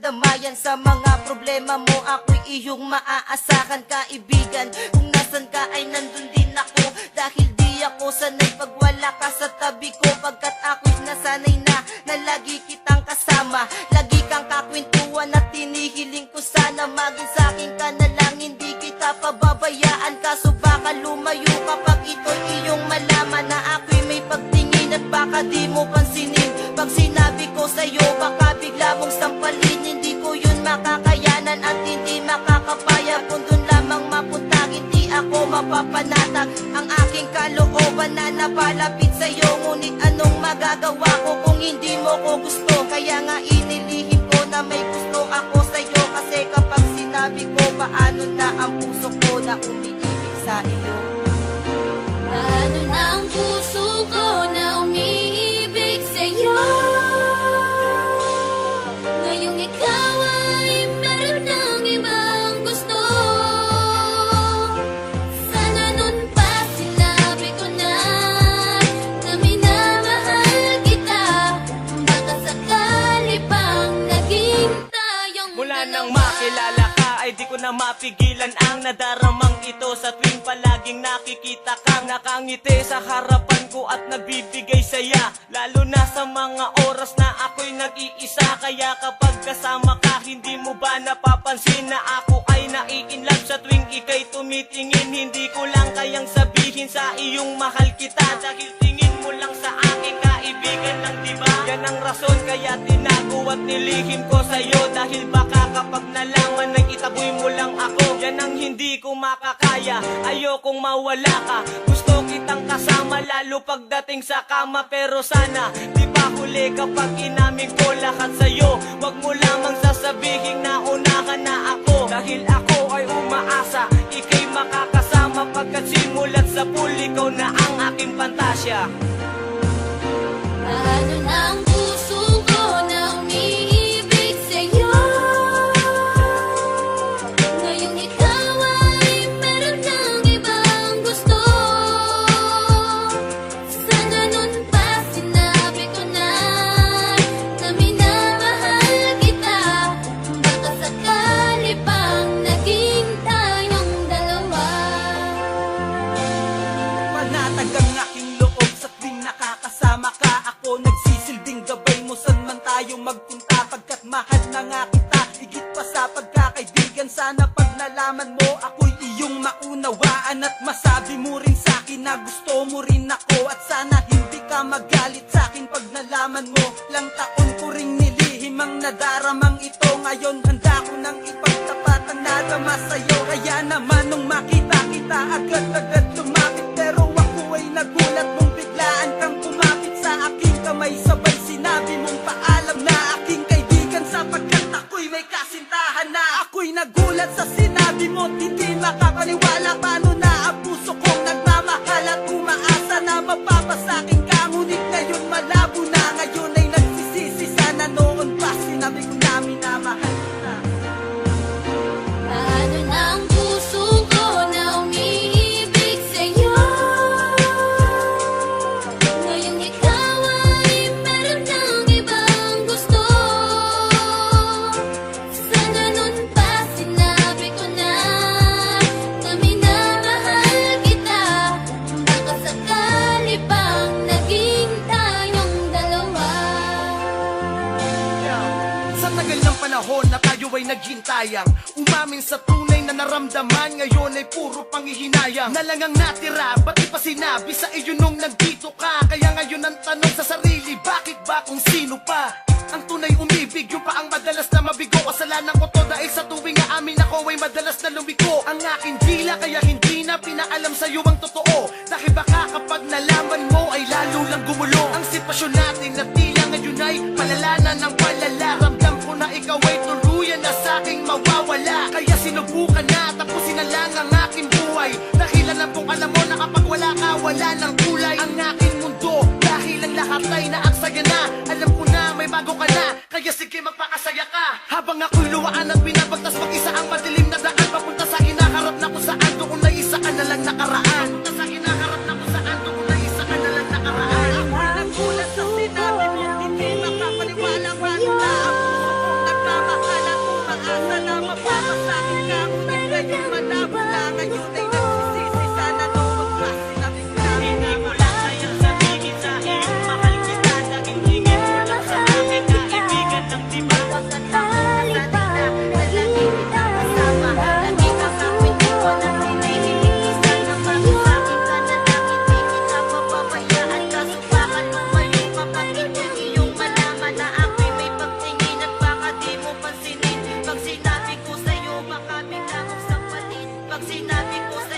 damayan sa mga problema mo. Ako'y iyong maaasahan, kaibigan. Kung nasan ka ay nandun din ako, dahil di ako sanay pag wala ka sa tabi ko. Pagkat ako'y nasanay na lagi kitang kasama. Lagi kang kakwentuhan at tinihiling ko sana maging sa'kin ka na lang, hindi kita pababayaan. Kaso baka lumayo kapag ito'y iyong malaman na ako'y may pagtingin at baka di mo pansinin. Pag sinabi ko sa'yo baka bigla mong sampalin. Hindi ko yun makakayanan at hindi makakapaya. Kung dun lamang mapunta hindi ako mapapanatag ang aking kalooban na napalapit sa'yo. Ngunit anong magagawa ko kung hindi mo ko gusto? Kaya nga inilihim ko na may gusto ako sa'yo. Kasi kapag sinabi ko paano na ang puso ko na umiibig sa iyo. Paano na ang puso ko na umiibig sa'yo? Ngayong ikaw ay meron ng ibang gusto. Sana nun pa sinabi ko na minamahal kita. Baka sakali pang naging tayong Mula dalawa. nang makilala ka ay di ko na mapigilan ang nadaramang ito. Sa tuwing palaging nakikita kang nakangiti sa harapan ko at nagbibigay saya. Lalo na sa mga oras na ako'y nag-iisa. Kaya kapag kasama ka hindi mo ba napapansin na ako ay nai-inlove? Sa tuwing ika'y tumitingin hindi ko lang kayang sabihin sa iyong mahal kita. Dahil tingin mo lang sa akin kaibigan lang, diba? Yan ang rason kaya tinago at nilihim ko sa'yo. Dahil baka kapag nalaman ay itaboy mo lang ako. Yan ang hindi ko makakaya, ayokong mawala ka. Gusto kitang kasama lalo pagdating sa kama. Pero sana di pa huli kapag inamin ko lahat sa'yo. Wag mo lamang sasabihin na unahan na ako. Dahil ako ay umaasa ika'y makakasama. Pagkat simulat sa pool ikaw na ang aking pantasya. Paano na ang puso ko na umiibig sa'yo? Ngayong ikaw ay meron ng ibang gusto. Sana nun pa sinabi ko na minamahal kita. Baka sakali pang naging tayong dalawa. Panatag ang aking loob sa tuwing nakakasama ka. Ako nagsisilbing gabay mo saan man tayo magpunta. Pagkat mahal na nga kita, higit pa sa pagkakaibigan. Sana pag nalaman mo ako'y iyong maunawaan. At masabi mo rin sa'kin na gusto mo rin ako. At sana hindi ka magalit sa'kin pag nalaman mo. Lang taon ko ring nilihim ang nadaramang ito. Ngayon handa ko nang ipagtapat ang nadama sa'yo. Kaya naman nung makita kita agad-agad lumapit. Pero ako ay nagulat mong biglaan kang kumapit sa aking kamay. Sabay sinabi mong paalam na aking kaibigan. Sapagkat ako'y may kasintahan na. Ako'y nagulat sa sinabi mo, hindi makapaniwala. Paano na ang puso kong nagmamahal at umaasa na mapapasakin ka. Ngunit ngayon malabo na, ngayon ay nagsisisi. Sana noon pa sinabi ko na minamahal kita. Paano na ang puso ko na umiibig sa'yo? Ngayong ikaw ay meron ng ibang gusto. Sana nun pa sinabi ko na minamahal kita. Baka sakali pang naging tayong dalawa. Sa tagal ng panahon na tayo ay naghintayang umamin sa tunay na naramdaman. Ngayon ay puro panghihinayang na lang ang natira. Ba't di pa sinabi sa iyo nung nandito ka? Kaya ngayon ang tanong sa sarili, bakit ba kung sino pa ang tunay umibig? Yung pa ang madalas na mabigo. Kasalanan ko to dahil sa tuwing nga amin ako ay madalas na lumiko ang aking dila. Kaya hindi na pinaalam sa'yo ang totoo. Dahil baka kapag nalaman mo ay lalo lang gumulo ang sitwasyon natin na tila ngayon ay palala na ng palala. Ramdam ko na ikaw ay tuluyan na sa'king mawawala. Kaya sinubukan na tapusin na lang ang aking buhay. Dahil alam kong alam mo na kapag wala ka wala ng kulay ang aking mundo. Dahil ang lahat ay naaksaya na. Alam ko na may bago ka na. Kaya sige magpakasaya ka. Habang ako'y luwaan at binabagtas mag-isa ang madilim na daan. Papunta sa hinaharap na kung saan doon na isa ka na lang nakaraan. Papunta sa hinaharap na kung saan doon na isa ka na lang nakaraan. Ako'y nagulat sa sinabi mo, hindi makapaniwala. Paano na ang puso kong nagmamahal Mapapasakin ka ngunit ngayon malabo na. Ngayon ay nagsisisi, sana nung magpasi natin na. Hindi ko lang kayang sabihin sa iyo, mahal kita, naging tingin mo lang sa akin, kaibigan ng diba? Sakali pa maging Kasama, lagi ka kapindi ko na pinahihingis. Sana mag-asakin ka na lang, hindi kita papabayaan. Kasubakan lumayo kapag ito'y iyong malaman na ako'y may pagtingin at baka di mo pansinin. Pag sinabi ko sa'yo, baka bigla kong sampalit. Pag sinabi ko sa'yo,